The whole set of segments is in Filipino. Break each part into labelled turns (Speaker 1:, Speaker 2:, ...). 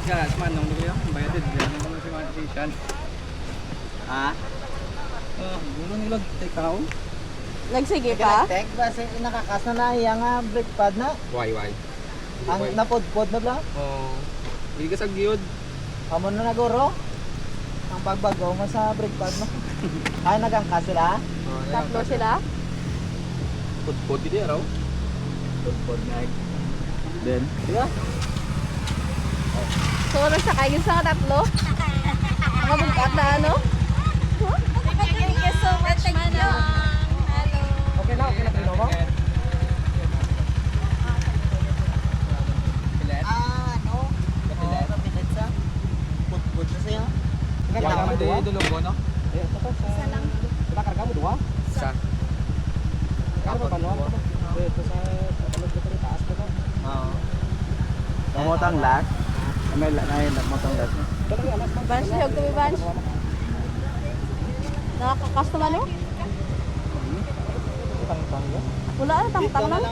Speaker 1: gas man nung bigyan bayad din yan ang mga station.
Speaker 2: Ha?
Speaker 1: Oh, gulo nila take out.
Speaker 3: Nagsige pa?
Speaker 2: Tek base nakakas na iya nga brake pad na.
Speaker 1: Why?
Speaker 2: Ang napod-pod na lang.
Speaker 1: Oh. Hindi ka sa gyud.
Speaker 2: Amo na naguro. Ang pagbago mo sa brake pad mo. Ay nagangkas sila.
Speaker 3: Tatlo sila?
Speaker 1: Pud gid araw. Pud na. Then,
Speaker 2: Diba?
Speaker 3: So, nagsakay yun sa tatlo? Mga bugkat na ano?
Speaker 4: Thank you so much, Manong. Hello.
Speaker 2: Okay na pino mo? Ano? Kapilit sa pud na siya.
Speaker 1: wala naman di dulong no?
Speaker 2: Isa lang. Diba karga mo dua?
Speaker 1: Sa
Speaker 2: Kapag ano? Ito sa palod ko rin taas ko to. Oo. Mamotang lak. May motang lak.
Speaker 3: Bunch, hiyog kami bunch. Nakaka-customer mo?
Speaker 2: Tang-tang ya.
Speaker 3: Wala na, tang-tang lang.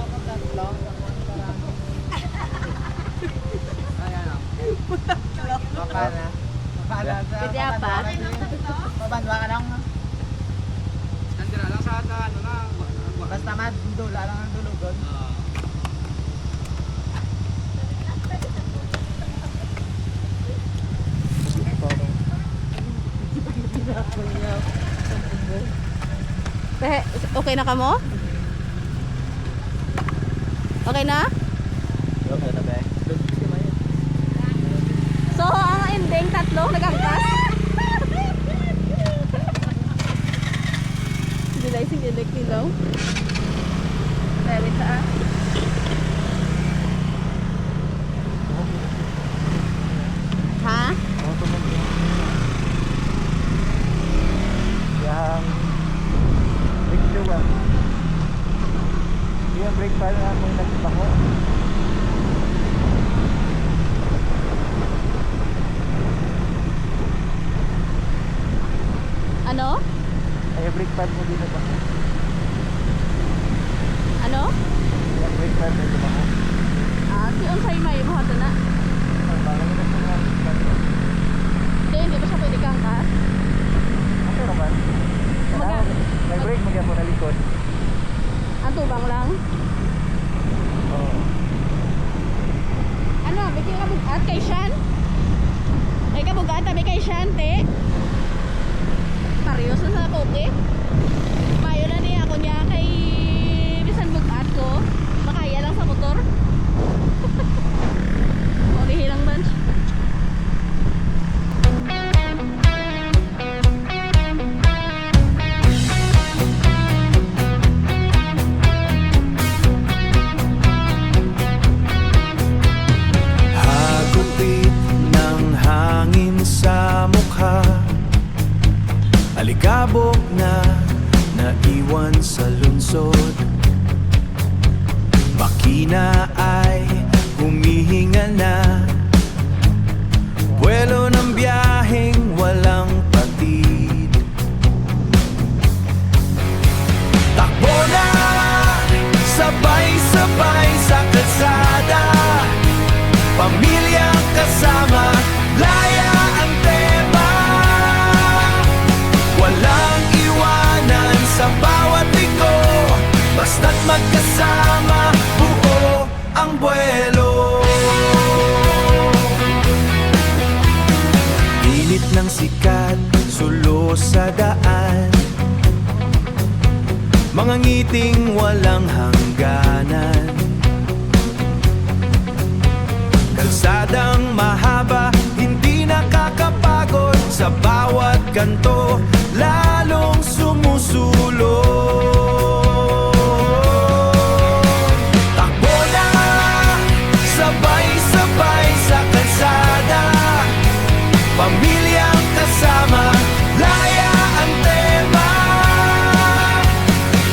Speaker 2: Baka na.
Speaker 3: Pwede apa?
Speaker 2: Mabandwa ka lang.
Speaker 1: Nandira lang sa ano na.
Speaker 2: Basta madula lang ang dulugon.
Speaker 3: Okay na ka mo? Okay na?
Speaker 2: Okay na ba?
Speaker 3: So, ang ending, tatlo, nagangkas. Dilay sing dilek nilaw. Dawit sa Ha?
Speaker 2: Yang brake shoe ba? Yung brake pad na mo nagbango.
Speaker 3: Ano?
Speaker 2: Ay brake pad mo dito ba?
Speaker 3: Ano?
Speaker 2: Yung brake pad mo dito ba?
Speaker 3: Si unsay may buhat na.
Speaker 2: Parang ito sa mga brake pad.
Speaker 3: Hindi ba siya pwede kangkas?
Speaker 2: Ano naman? May brake mo mo na likod.
Speaker 3: Ang tubang lang.
Speaker 2: Oo.
Speaker 3: Ano, bigyan ka bugat kay Shan? Ay ka bugat, tabi kay Shan, te. Parehas na sa koke. Mayo na niya ako niya kay bisan bugat ko. Makaya lang sa motor. Ulihin lang bunch.
Speaker 5: Hagupit ng hangin sa mukha, alikabok na naiwan sa lungsod. Makina ay humihinga na, buwelo ng biyaheng walang patid. Takbo na, sabay-sabay sa kalsada, pamilyang kasama, laya ang tema. Walang iwanan sa bawat liko, basta't magkasama, buo ang buwelo. Init ng sikat, sulo sa daan, mga ngiting walang hangganan. Kalsadang mahaba, hindi nakakapagod, sa bawat kanto, lalong sumusulo. Takbo na, sabay-sabay sa kalsada, pamilyang kasama, laya ang tema.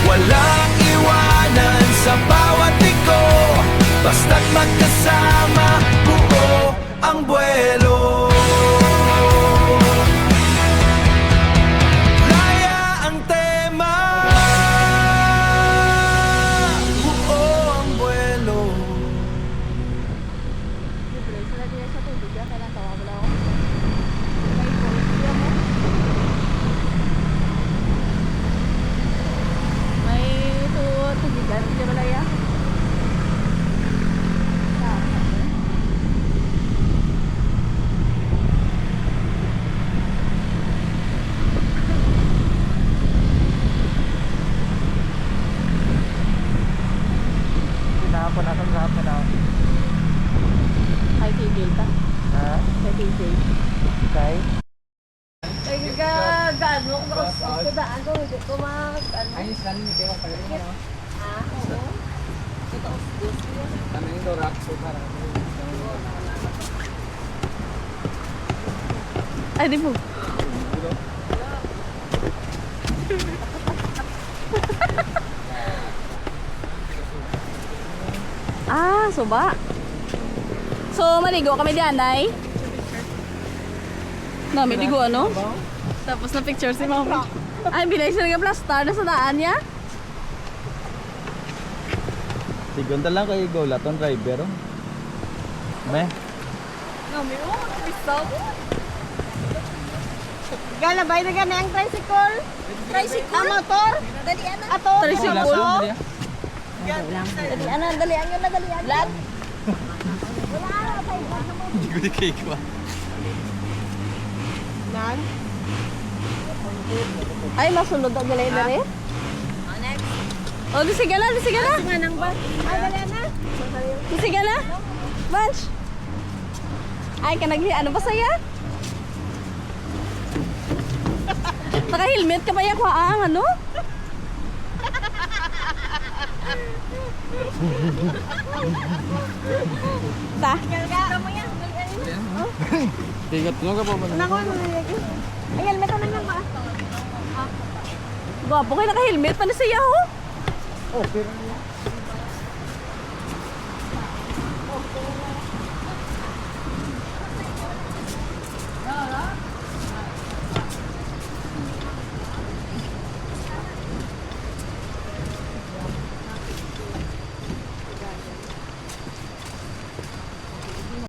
Speaker 5: Walang iwanan sa bawat liko, basta't magkasama, buo ang buwelo. Laya ang tema, buo ang buwelo.
Speaker 3: Libre sila din sa tubig, kailan to?
Speaker 1: Ay, saan ni Kewa pa rin ano?
Speaker 4: Ah, oo. Ito, gusto yun.
Speaker 1: Ano yung Dorax so parang.
Speaker 3: Ay, di mo. Ah, suba. So, maligo kami diyan, Nay. No, may ligo ano? Tapos na picture si Mama. Ay, bilay siya ng plastar na sa daan niya.
Speaker 2: Sigunta lang kay Golaton driver. Me?
Speaker 4: Nami, oh, bisa mo. Gala, bay na gani ang tricycle. Tricycle? Ang motor? Dali, ano? Ato?
Speaker 3: Tricycle?
Speaker 4: Dali, ano? Dali, ano na dali? Lat? Wala, patay ba?
Speaker 1: Hindi ko di Kewa.
Speaker 4: Nan?
Speaker 3: Ay, masulod ang galay na rin.
Speaker 4: Oh, next.
Speaker 3: O, di sige na, di sige na.
Speaker 4: Nga nang ba? Ay, dali, ano?
Speaker 3: Di sige na. Bunch. Ay, ano ba saya? Naka-helmet ka ba yan, Kwaang, ano? Ta.
Speaker 4: Gala mo yan.
Speaker 1: Tigat mo ka pa ba?
Speaker 4: Nako, ano nilagay? Ay, helmet ko na lang ba?
Speaker 3: Gwapo kayo naka-helmet pa na siya, ho.
Speaker 2: Oh, pero